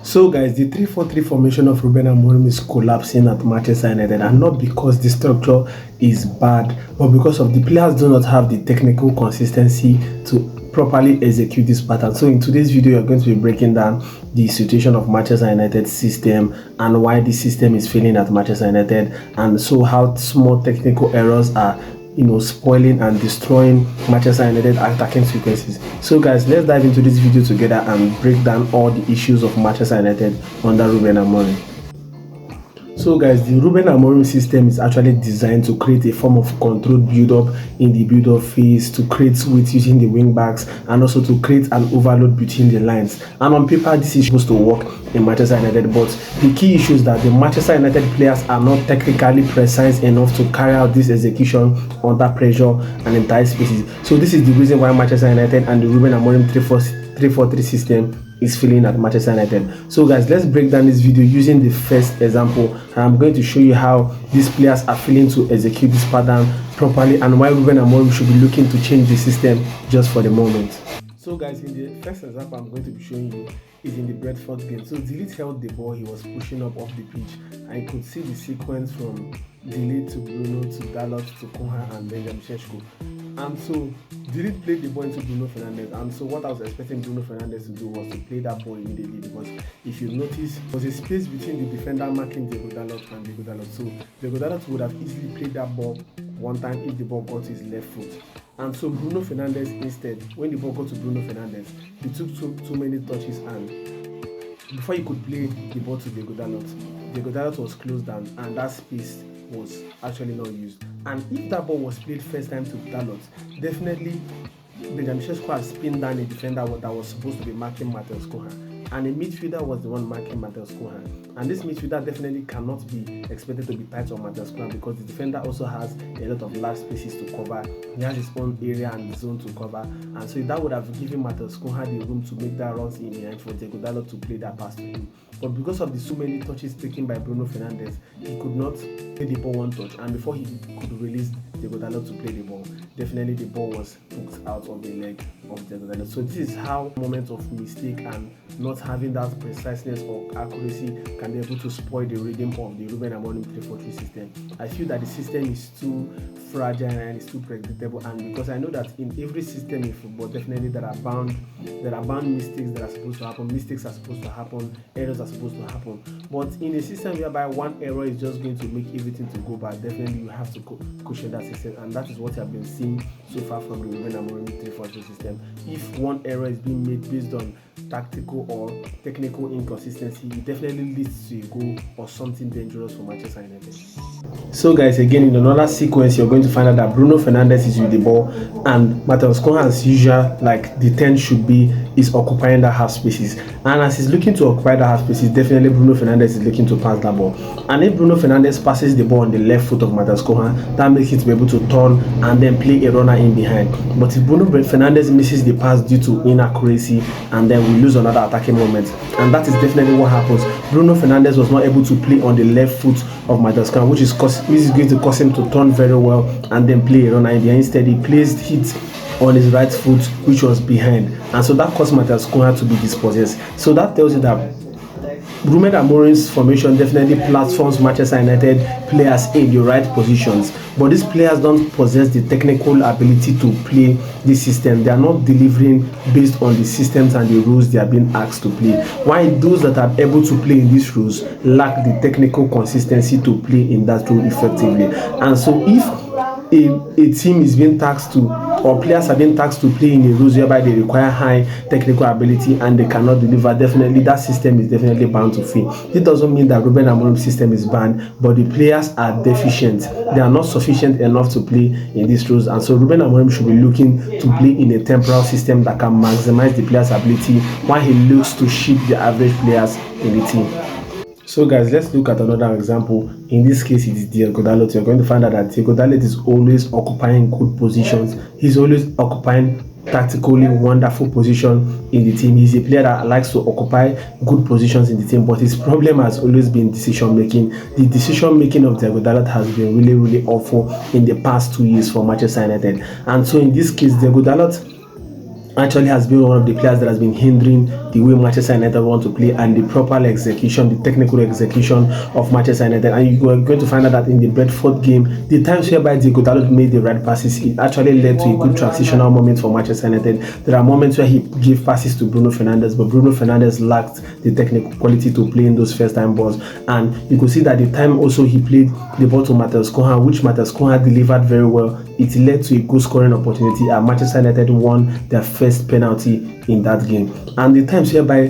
So guys, the 3-4-3 formation of Rúben Amorim is collapsing at Manchester United, and not because the structure is bad, but because of the players do not have the technical consistency to properly execute this pattern. So in today's video, you're going to be breaking down the situation of Manchester United's system and why the system is failing at Manchester United, and so how small technical errors are spoiling and destroying Manchester United attacking sequences. So guys, let's dive into this video together and break down all the issues of Manchester United under Rúben Amorim. So guys, the Rúben Amorim system is actually designed to create a form of controlled build-up in the build-up phase, to create width using the wing backs, and also to create an overload between the lines. And on paper, this is supposed to work in Manchester United, but the key issue is that the Manchester United players are not technically precise enough to carry out this execution under pressure and in tight spaces. So this is the reason why Manchester United and the Rúben Amorim 3-4-3 system is failing at Manchester United. So guys, let's break down this video using the first example, and I'm going to show you how these players are failing to execute this pattern properly and why Rúben Amorim should be looking to change the system just for the moment. So guys, in the first example I'm going to be showing you is in the Brentford game. So Ligt held the ball, he was pushing up off the pitch, and you could see the sequence from Ligt to Bruno to Dalot to Cunha and Benjamin Sesko. And so Ligt played the ball into Bruno Fernandes, and so what I was expecting Bruno Fernandes to do was to play that ball immediately, because if you notice, there was a space between the defender marking Diogo Dalot and Diogo Dalot. So Diogo Dalot would have easily played that ball one time if the ball got to his left foot. And so Bruno Fernandes, instead, when the ball got to Bruno Fernandes, he took too many touches, and before he could play the ball to Diogo Dalot was closed down, and that space was actually not used. And if that ball was played first time to Dalot, definitely Benjamin Sesko has pinned down a defender that was supposed to be marking Matheus Cunha, and a midfielder was the one marking Matheus Cunha. And this midfielder definitely cannot be expected to be tight on Matheus Cunha, because the defender also has a lot of large spaces to cover. He has his own area and zone to cover, and so that would have given Matheus Cunha the room to make that runs in behind for Diogo Dalot to play that pass to him. But because of the so many touches taken by Bruno Fernandes, he could not play the ball one touch, and before he could release Diogo Dalot to play the ball, definitely the ball was hooked out of the leg of Diogo Dalot. So this is how moments of mistake and not having that preciseness or accuracy can be able to spoil the rhythm of the Rúben Amorim 3-4-3 system. I feel that the system is too fragile and it's too predictable, and because I know that in every system in football, definitely there are bound mistakes that are supposed to happen. Mistakes are supposed to happen, errors are supposed to happen. But in a system whereby one error is just going to make everything to go bad, definitely you have to cushion that system, and that is what I've been seeing so far from the Rúben Amorim 3-4-3 system. If one error is being made based on tactical or technical inconsistency, it definitely leads to a goal or something dangerous for Manchester United. So guys, again, in another sequence, you're going to find out that Bruno Fernandes is with the ball, and Matheus Cunha, as usual, like the 10 should be, is occupying that half spaces. And as he's looking to occupy that half spaces, definitely Bruno Fernandes is looking to pass that ball. And if Bruno Fernandes passes the ball on the left foot of Matheus Cunha, that makes it to be able to turn and then play a runner in behind. But if Bruno Fernandes misses the pass due to inaccuracy, and then we lose another attacking moment, and that is definitely what happens. Bruno Fernandes was not able to play on the left foot of Matheus Cunha, which is going to cause him to turn very well and then play a runner in behind. Instead, he placed hit on his right foot, which was behind, and so that caused Matheus Cunha to be dispossessed. So that tells you that Rúben Amorim's formation definitely platforms Manchester United players in the right positions, but these players don't possess the technical ability to play this system. They are not delivering based on the systems and the rules they are being asked to play, while those that are able to play in these rules lack the technical consistency to play in that role effectively. And so if a team is being tasked to, or players are being tasked to play in a rules whereby they require high technical ability and they cannot deliver, definitely that system is definitely bound to fail. It doesn't mean that Rúben Amorim's system is banned, but the players are deficient. They are not sufficient enough to play in these rules, and so Rúben Amorim should be looking to play in a temporal system that can maximize the players' ability while he looks to ship the average players in the team. So guys, let's look at another example. In this case, it is Diogo Dalot. You're going to find out that Diogo Dalot is always occupying good positions. He's always occupying tactically wonderful position in the team. He's a player that likes to occupy good positions in the team, but his problem has always been decision making. The decision making of Diogo Dalot has been really awful in the past 2 years for Manchester United. And so in this case, Diogo Dalot actually has been one of the players that has been hindering the way Manchester United want to play and the proper execution, the technical execution of Manchester United. And you are going to find out that in the Brentford game, the times whereby Diogo Dalot made the right passes, it actually led to a good transitional moment for Manchester United. There are moments where he gave passes to Bruno Fernandes, but Bruno Fernandes lacked the technical quality to play in those first time balls. And you could see that the time also he played the ball to Matheus Cunha, which Matheus Cunha delivered very well. It led to a goal scoring opportunity, and Manchester United won their first penalty in that game. And the times whereby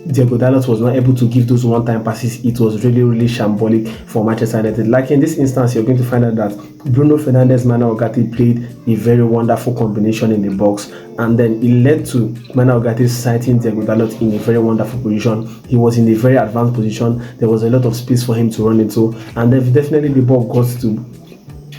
Diogo Dalot was not able to give those one-time passes, it was really shambolic for Manchester United. Like in this instance, you're going to find out that Bruno Fernandes, Manuel Ugarte played a very wonderful combination in the box, and then it led to Manuel Ugarte sighting Diogo Dalot in a very wonderful position. He was in a very advanced position. There was a lot of space for him to run into, and then definitely the ball got to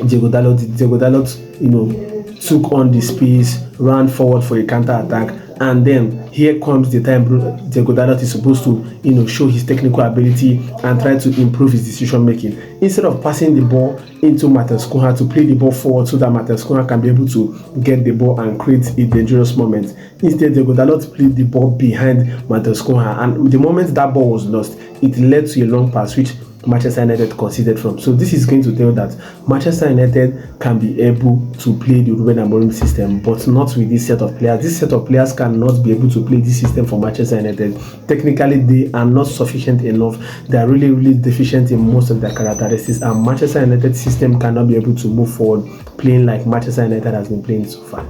Diogo Dalot. Diogo Dalot, took on the space, ran forward for a counter attack, and then here comes the time Diogo Dalot is supposed to, show his technical ability and try to improve his decision making. Instead of passing the ball into Matheus Cunha to play the ball forward so that Matheus Cunha can be able to get the ball and create a dangerous moment, instead Diogo Dalot played the ball behind Matheus Cunha, and the moment that ball was lost, it led to a long pass which Manchester United conceded from. So this is going to tell that Manchester United can be able to play the Rúben Amorim system, but not with this set of players. This set of players cannot be able to play this system for Manchester United. Technically, they are not sufficient enough. They are really deficient in most of their characteristics, and Manchester United system cannot be able to move forward playing like Manchester United has been playing so far.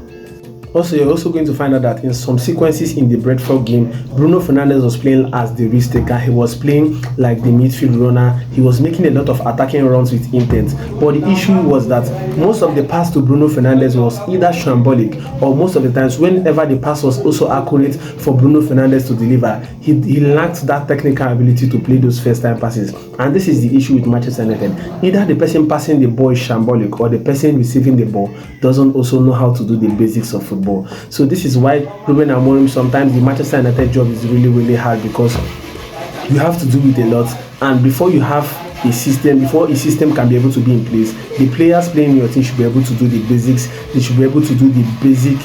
Also, you're also going to find out that in some sequences in the Brentford game, Bruno Fernandes was playing as the risk taker. He was playing like the midfield runner. He was making a lot of attacking runs with intent. But the issue was that most of the pass to Bruno Fernandes was either shambolic, or most of the times whenever the pass was also accurate for Bruno Fernandes to deliver, he lacked that technical ability to play those first time passes. And this is the issue with Manchester United. Either the person passing the ball is shambolic, or the person receiving the ball doesn't also know how to do the basics of football. So this is why Rúben Amorim, sometimes the Manchester United job is really hard, because you have to do it a lot, and before a system can be able to be in place, the players playing in your team should be able to do the basics. They should be able to do the basic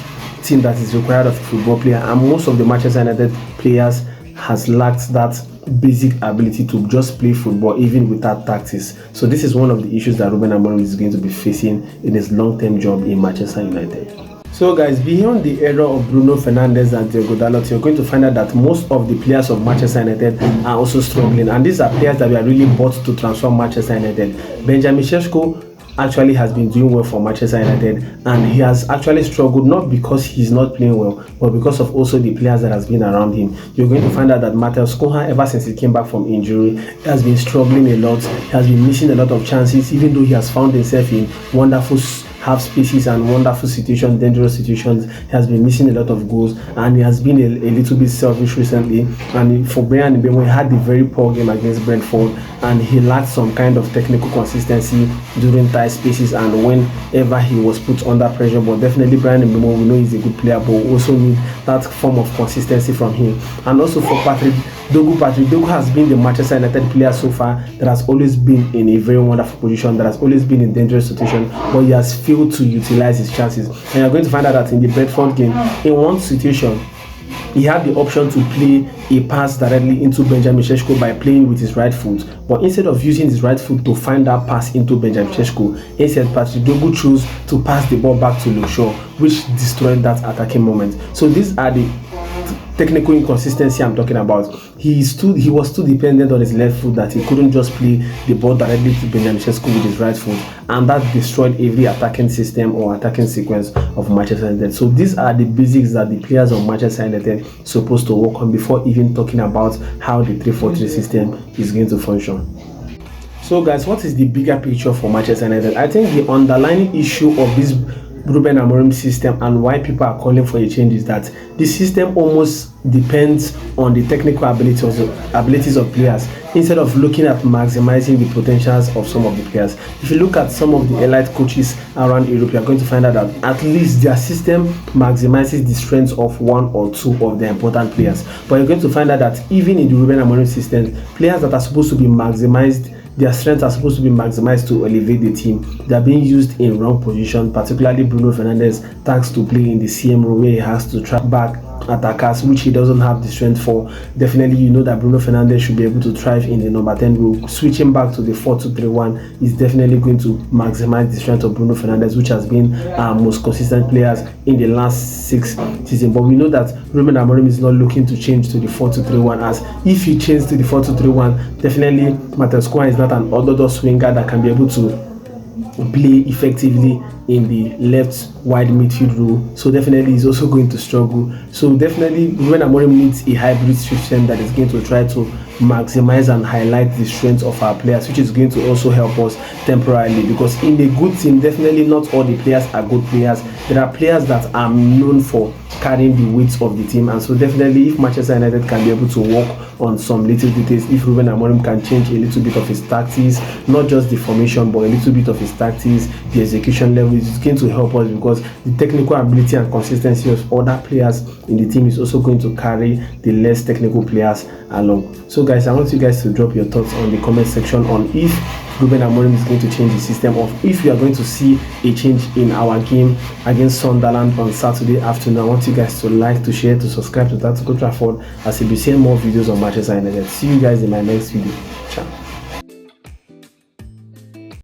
thing that is required of a football player, and most of the Manchester United players has lacked that basic ability to just play football even without tactics. So this is one of the issues that Rúben Amorim is going to be facing in his long-term job in Manchester United. So guys, beyond the era of Bruno Fernandes and Diogo Dalot, you're going to find out that most of the players of Manchester United are also struggling, and these are players that were really bought to transform Manchester United. Benjamin Sesko actually has been doing well for Manchester United, and he has actually struggled, not because he's not playing well, but because of also the players that has been around him. You're going to find out that Matheus Cunha, ever since he came back from injury, has been struggling a lot. He has been missing a lot of chances, even though he has found himself in wonderful half spaces and wonderful situations, dangerous situations. He has been missing a lot of goals, and he has been a little bit selfish recently. And for Brian Mbeumo, he had a very poor game against Brentford, and he lacked some kind of technical consistency during tight spaces and whenever he was put under pressure. But definitely Brian Mbeumo, we know he's a good player, but we also need that form of consistency from him. And also for Patrick Dogu has been the Manchester United player so far that has always been in a very wonderful position, that has always been in dangerous situation, but he has failed to utilize his chances. And you're going to find out that in the Brentford game, in one situation, he had the option to play a pass directly into Benjamin Sesko by playing with his right foot, but instead of using his right foot to find that pass into Benjamin Sesko, instead Patrick Dogu chose to pass the ball back to Ligt, which destroyed that attacking moment. So these are the technical inconsistency I'm talking about. He was too dependent on his left foot that he couldn't just play the ball directly to Benjamin Sesko with his right foot, and that destroyed every attacking system or attacking sequence of Manchester United. So these are the basics that the players of Manchester United are supposed to work on before even talking about how the 3-4-3 system is going to function. So guys, what is the bigger picture for Manchester United? I think the underlying issue of this Rúben Amorim system and why people are calling for a change is that the system almost depends on the technical abilities of players instead of looking at maximizing the potentials of some of the players. If you look at some of the elite coaches around Europe, you're going to find out that at least their system maximizes the strengths of one or two of the important players. But you're going to find out that even in the Rúben Amorim system, players that are supposed to be maximized their strengths are supposed to be maximized to elevate the team. They are being used in wrong position, particularly Bruno Fernandes thanks to play in the CM role where he has to track back attackers, which he doesn't have the strength for. Definitely, you know that Bruno Fernandes should be able to thrive in the number 10 role. Switching back to the 4-2-3-1 is definitely going to maximize the strength of Bruno Fernandes, which has been our most consistent players in the last 6 seasons. But we know that Rúben Amorim is not looking to change to the 4-2-3-1, as if he changes to the 4-2-3-1, definitely Matheus Cunha is not an orthodox winger that can be able to play effectively in the left wide midfield role, so definitely he's also going to struggle. So definitely Rúben Amorim needs a hybrid system that is going to try to maximize and highlight the strengths of our players, which is going to also help us temporarily, because in a good team, definitely not all the players are good players. There are players that are known for carrying the weight of the team, and so definitely if Manchester United can be able to work on some little details, if Rúben Amorim can change a little bit of his tactics, not just the formation but a little bit of his tactics, the execution level, is going to help us, because the technical ability and consistency of other players in the team is also going to carry the less technical players along. So guys, I want you guys to drop your thoughts on the comment section on if Rúben Amorim is going to change the system, or if we are going to see a change in our game against Sunderland on Saturday afternoon. I want you guys to like, to share, to subscribe to Tactical Trafford, as you'll be seeing more videos on Manchester United. See you guys in my next video. Ciao.